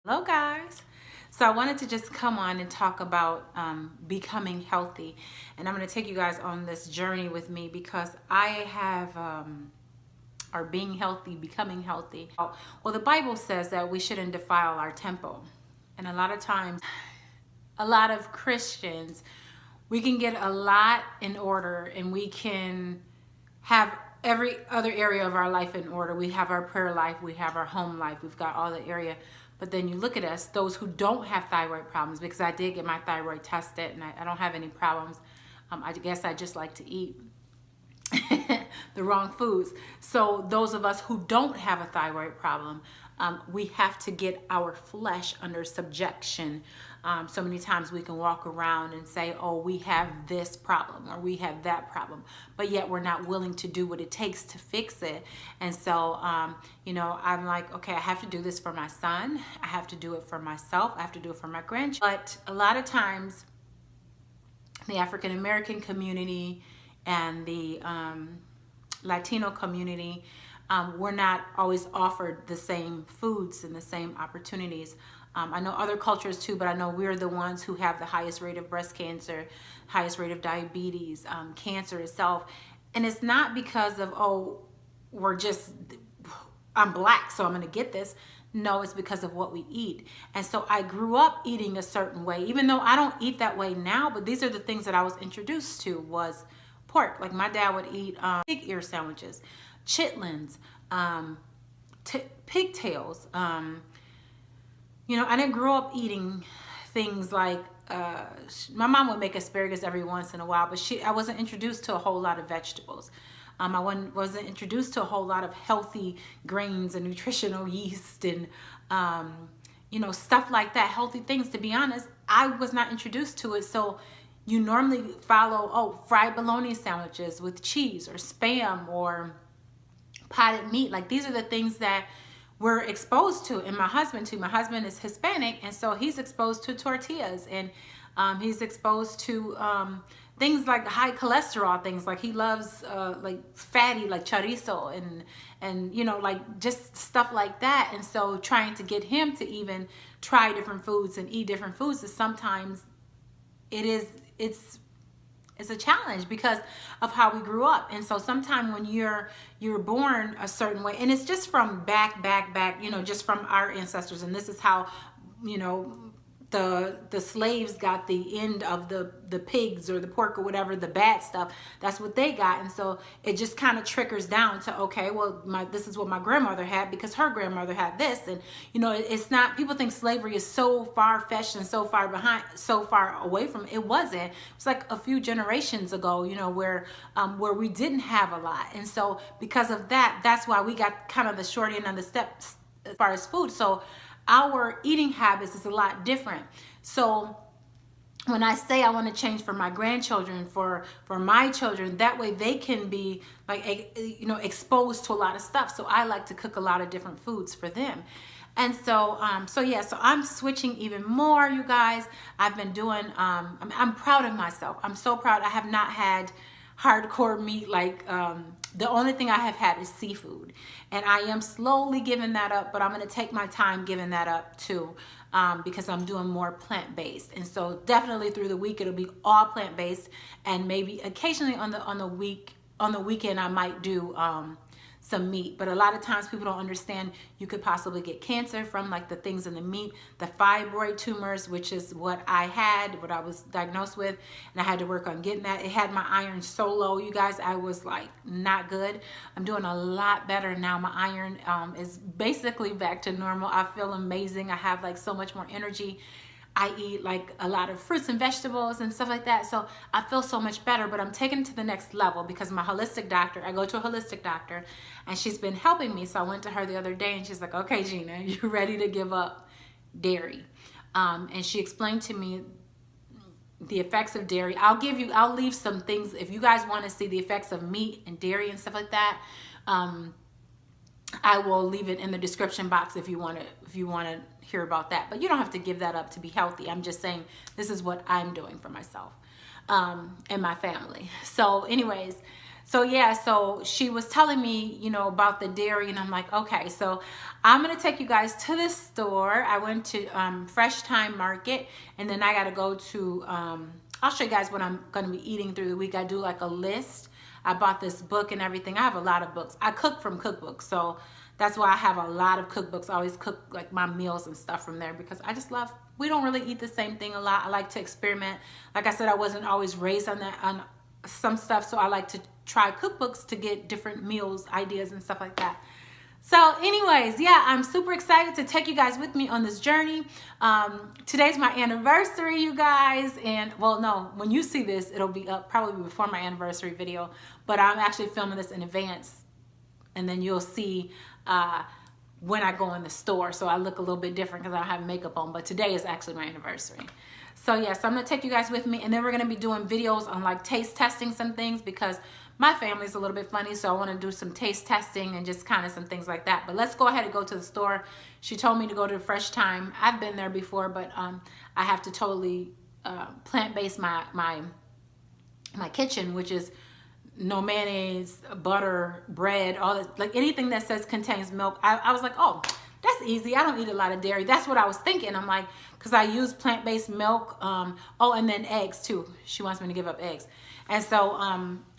Hello guys. So I wanted to just come on and talk about becoming healthy, and I'm going to take you guys on this journey with me because I have are being healthy, becoming healthy. Well, the Bible says that we shouldn't defile our temple, and a lot of times a lot of Christians, we can get a lot in order and we can have every other area of our life in order. We have our prayer life, we have our home life, we've got all the area. But then you look at us, those who don't have thyroid problems, because I did get my thyroid tested and I don't have any problems. I guess I just like to eat the wrong foods. So those of us who don't have a thyroid problem, we have to get our flesh under subjection. So many times we can walk around and say, oh, we have this problem or we have that problem, but yet we're not willing to do what it takes to fix it. And so, I'm like, okay, I have to do this for my son. I have to do it for myself. I have to do it for my grandchildren. But a lot of times the African American community and the Latino community, we're not always offered the same foods and the same opportunities. I know other cultures too, but I know we're the ones who have the highest rate of breast cancer, highest rate of diabetes, cancer itself. And it's not because of, oh, I'm black, so I'm gonna get this. No, it's because of what we eat. And so I grew up eating a certain way, even though I don't eat that way now, but these are the things that I was introduced to was pork. Like my dad would eat pig ear sandwiches, chitlins, pigtails. I didn't grow up eating things like, my mom would make asparagus every once in a while, but I wasn't introduced to a whole lot of vegetables. I wasn't introduced to a whole lot of healthy grains and nutritional yeast and, stuff like that, healthy things. To be honest, I was not introduced to it. So you normally follow, fried bologna sandwiches with cheese or Spam or potted meat. Like these are the things that we're exposed to, and my husband too. My husband is Hispanic, and so he's exposed to tortillas, and he's exposed to things like high cholesterol things. Like he loves like fatty, like chorizo and like just stuff like that. And so trying to get him to even try different foods and eat different foods is sometimes it's a challenge because of how we grew up. And so sometimes when you're born a certain way, and it's just from back, just from our ancestors. And this is how, the slaves got the end of the pigs or the pork or whatever, the bad stuff. That's what they got. And so it just kind of trickles down to, okay, well, this is what my grandmother had because her grandmother had this. And, it's not, people think slavery is so far-fetched and so far behind, so far away from it. It wasn't. It was like a few generations ago, where we didn't have a lot. And so because of that, that's why we got kind of the short end of the steps as far as food. So our eating habits is a lot different. So when I say I want to change for my grandchildren, for my children, that way they can be like, exposed to a lot of stuff. So I like to cook a lot of different foods for them. And so, so I'm switching even more, you guys. I've been doing, I'm proud of myself. I'm so proud. I have not had hardcore meat. Like the only thing I have had is seafood, and I am slowly giving that up, but I'm going to take my time giving that up too, because I'm doing more plant-based. And so definitely through the week it'll be all plant-based, and maybe occasionally on the weekend I might do some meat. But a lot of times people don't understand you could possibly get cancer from like the things in the meat, the fibroid tumors, which is what I was diagnosed with, and I had to work on getting that. It had my iron so low, you guys, I was like not good. I'm doing a lot better now. My iron is basically back to normal. I feel amazing. I have like so much more energy. I eat like a lot of fruits and vegetables and stuff like that. So I feel so much better, but I'm taking it to the next level because my holistic doctor, I go to a holistic doctor and she's been helping me. So I went to her the other day and she's like, okay, Gina, you're ready to give up dairy. And she explained to me the effects of dairy. I'll leave some things. If you guys want to see the effects of meat and dairy and stuff like that, I will leave it in the description box if you want to hear about that. But you don't have to give that up to be healthy. I'm just saying this is what I'm doing for myself and my family. So anyways, So yeah, so she was telling me, you know, about the dairy, and I'm like, okay, so I'm gonna take you guys to this store. I went to Fresh Time Market, and then I gotta go to, I'll show you guys what I'm gonna be eating through the week. I do like a list. I bought this book and everything. I have a lot of books. I cook from cookbooks, so that's why I have a lot of cookbooks. I always cook like my meals and stuff from there because I just love, we don't really eat the same thing a lot. I like to experiment. Like I said, I wasn't always raised on that, on some stuff, so I like to try cookbooks to get different meals, ideas, and stuff like that. So anyways, yeah, I'm super excited to take you guys with me on this journey. Today's my anniversary, you guys, and well, no, when you see this, it'll be up probably before my anniversary video, but I'm actually filming this in advance, and then you'll see when I go in the store. So I look a little bit different because I don't have makeup on, but today is actually my anniversary. So yeah, so I'm gonna take you guys with me, and then we're gonna be doing videos on like taste testing some things because my family's a little bit funny, so I want to do some taste testing and just kind of some things like that. But let's go ahead and go to the store. She told me to go to Fresh Time. I've been there before, but I have to totally plant-based my kitchen, which is no mayonnaise, butter, bread, all that, like anything that says contains milk. I was like, oh, that's easy. I don't eat a lot of dairy. That's what I was thinking. I'm like, because I use plant-based milk. Oh, and then eggs too. She wants me to give up eggs. And so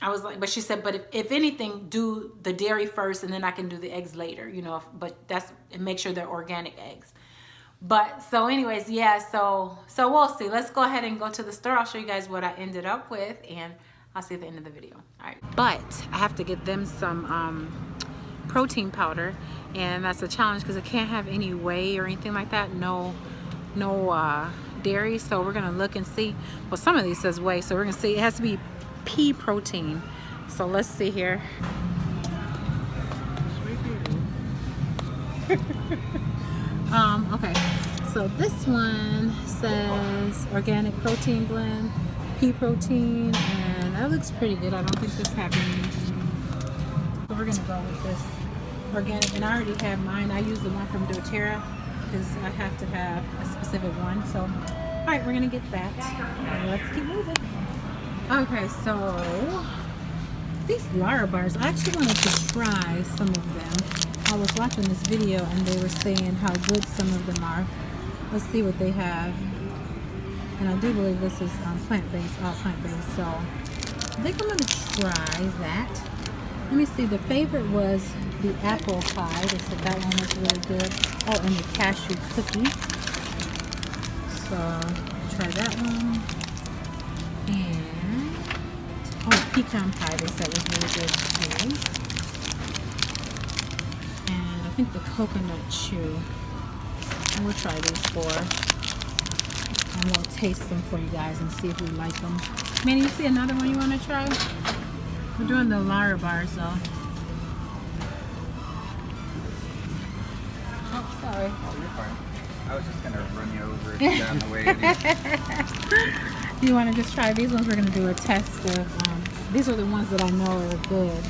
I was like, but she said, but if anything, do the dairy first and then I can do the eggs later, you know, but that's, and make sure they're organic eggs. But so anyways, yeah, so we'll see. Let's go ahead and go to the store. I'll show you guys what I ended up with, and I'll see you at the end of the video. All right. But I have to get them some protein powder, and that's a challenge because it can't have any whey or anything like that. No dairy. So we're gonna look and see. Well, some of these says whey, so we're gonna see. It has to be pea protein. So let's see here. Okay, so this one says organic protein blend, pea protein, and that looks pretty good. I don't think this has anything. So we're gonna go with this organic, and I already have mine. I use the one from doTERRA because I have to have a specific one. So all right, we're gonna get that, and let's keep moving. Okay, so these Lara bars, I actually wanted to try some of them. I was watching this video and they were saying how good some of them are. Let's see what they have. And I do believe this is plant-based, all plant-based. So I think I'm going to try that. Let me see, the favorite was the apple pie. They said that one was really good. Oh, and the cashew cookie. So try that one. And oh, pecan pie they said was really good too. And I think the coconut chew. And we'll try these four. And we'll taste them for you guys and see if we like them. Manny, you see another one you want to try? We're doing the Lara bars though. Oh, sorry. Oh, you're fine. I was just gonna run you over if you got in the way. You want to just try these ones? We're gonna do a test of. These are the ones that I know are good.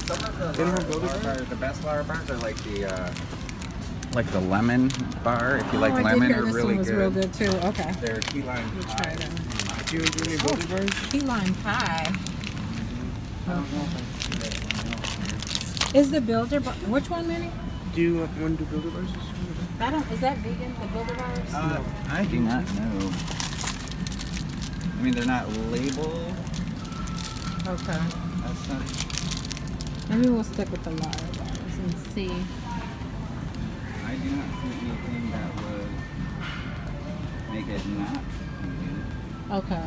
Some of the Lara bars, the best Lara bars are like the lemon bar. If you like lemon, are really good. This one was real good too. Okay. They're key lime pie. Try them. Do you do any builder bars? Key lime pie. I don't know if I Is the builder bar? Which one, Manny? Do you want to do builder bars? I don't. Is that vegan? The builder bars? No. I do not know. I mean, they're not labeled. Okay. That's not. Maybe we'll stick with the Lara bars and see. I do not see anything that would make it not vegan. Okay.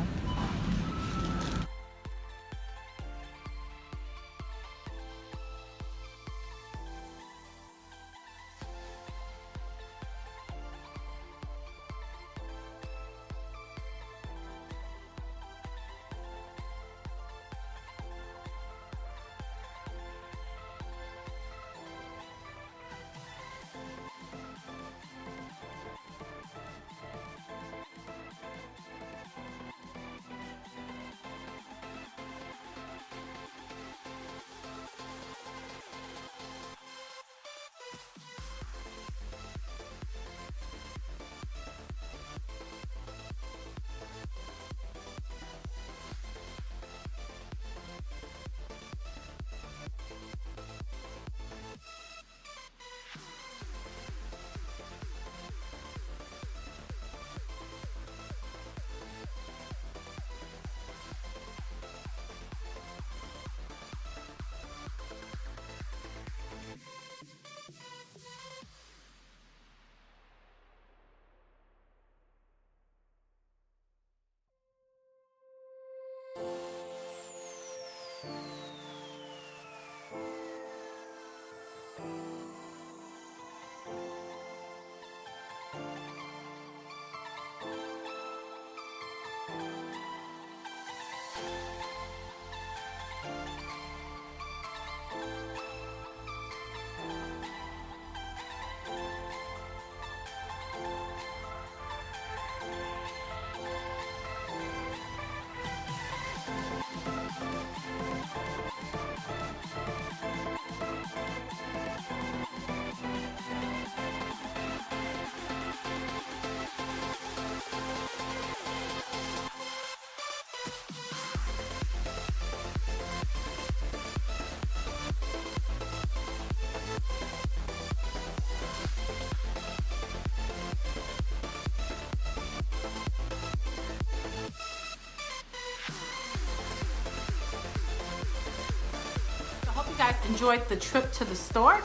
enjoyed the trip to the store.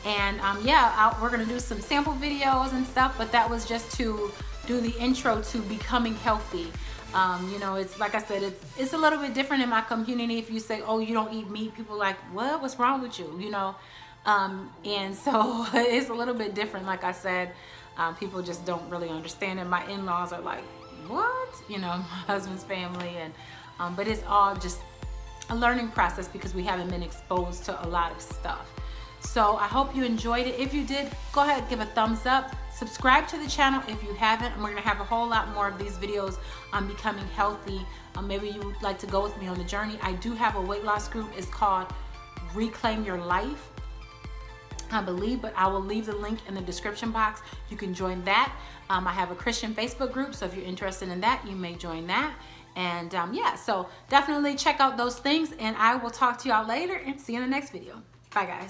And yeah, we're gonna do some sample videos and stuff, but that was just to do the intro to becoming healthy. You know, it's like I said, it's a little bit different in my community. If you say, oh, you don't eat meat, people are like, what? What's wrong with you? You know, and so it's a little bit different. Like I said, people just don't really understand it. My in-laws are like, what? You know, my husband's family, and but it's all just a learning process because we haven't been exposed to a lot of stuff. So I hope you enjoyed it. If you did, go ahead and give a thumbs up. Subscribe to the channel if you haven't, and we're gonna have a whole lot more of these videos on becoming healthy. Maybe you would like to go with me on the journey. I do have a weight loss group. It's called Reclaim Your Life, I believe, but I will leave the link in the description box. You can join that. I have a Christian Facebook group, so if you're interested in that, you may join that. And yeah, so definitely check out those things, and I will talk to y'all later and see you in the next video. Bye, guys.